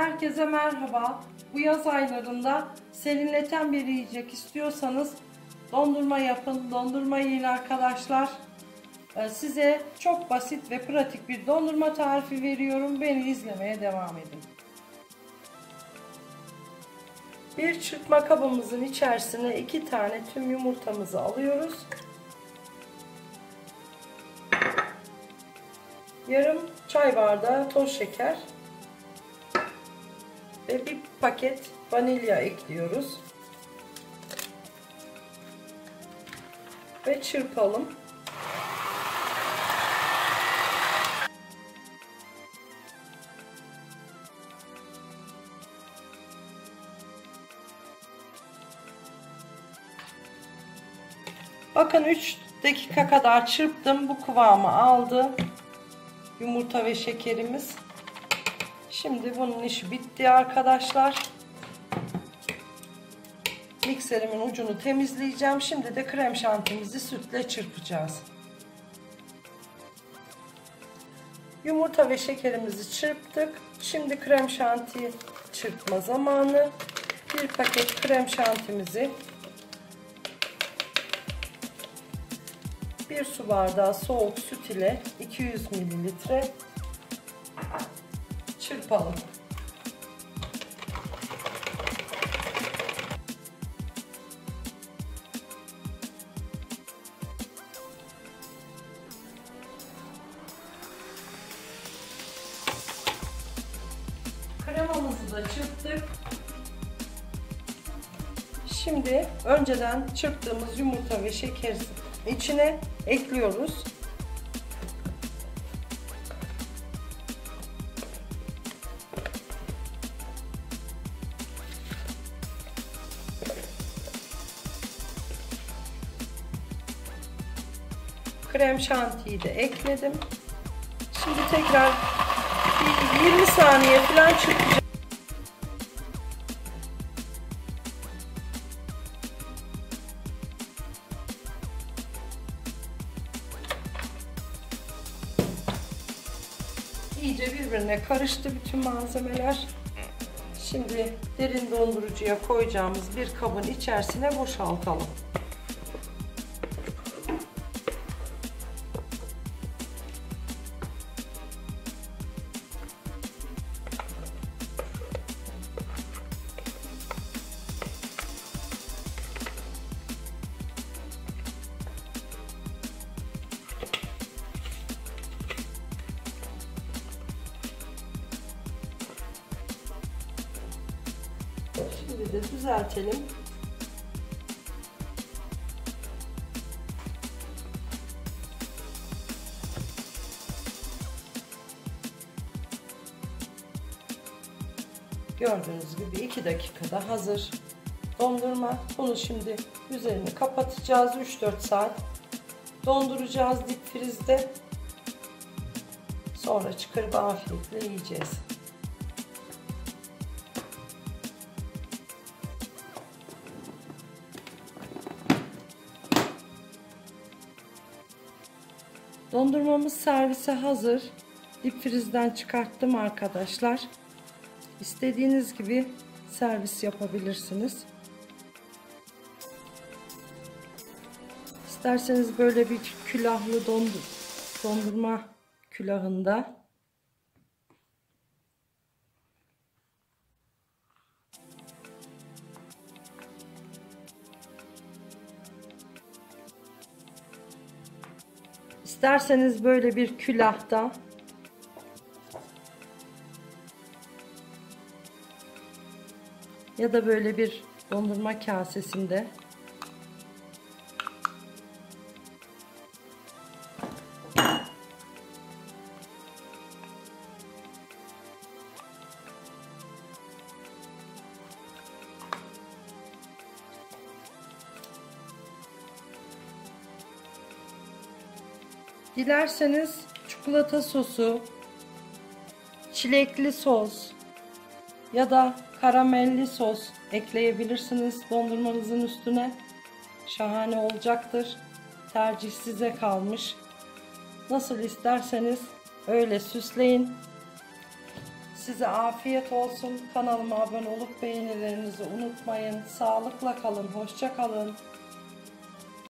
Herkese merhaba. Bu yaz aylarında serinleten bir yiyecek istiyorsanız dondurma yapın, dondurma yiyin arkadaşlar. Size çok basit ve pratik bir dondurma tarifi veriyorum. Beni izlemeye devam edin. Bir çırpma kabımızın içerisine 2 tane tüm yumurtamızı alıyoruz. Yarım çay bardağı toz şeker ve bir paket vanilya ekliyoruz. Ve çırpalım. Bakın 3 dakika kadar çırptım. Bu kıvamı aldı. Yumurta ve şekerimiz. Şimdi bunun işi bitti arkadaşlar. Mikserimin ucunu temizleyeceğim. Şimdi de krem şantimizi sütle çırpacağız. Yumurta ve şekerimizi çırptık. Şimdi krem şanti çırpma zamanı. Bir paket krem şantimizi 1 su bardağı soğuk süt ile 200 mililitre çırpalım. Kremamızı da çırptık. Şimdi önceden çırptığımız yumurta ve şekeri içine ekliyoruz. Krem şantiyi de ekledim. Şimdi tekrar 20 saniye falan çırpacağım. İyice birbirine karıştı bütün malzemeler. Şimdi derin dondurucuya koyacağımız bir kabın içerisine boşaltalım. Şimdi de düzeltelim. Gördüğünüz gibi 2 dakikada hazır dondurma. Bunu şimdi üzerini kapatacağız. 3-4 saat donduracağız dip frizde. Sonra çıkarıp afiyetle yiyeceğiz. Dondurmamız servise hazır. Dip frizden çıkarttım arkadaşlar. İstediğiniz gibi servis yapabilirsiniz. İsterseniz böyle bir külahlı dondurma külahında İsterseniz böyle bir külahta ya da böyle bir dondurma kasesinde dilerseniz çikolata sosu, çilekli sos ya da karamelli sos ekleyebilirsiniz dondurmanızın üstüne. Şahane olacaktır. Tercih size kalmış. Nasıl isterseniz öyle süsleyin. Size afiyet olsun. Kanalıma abone olup beğenilerinizi unutmayın. Sağlıkla kalın, hoşça kalın.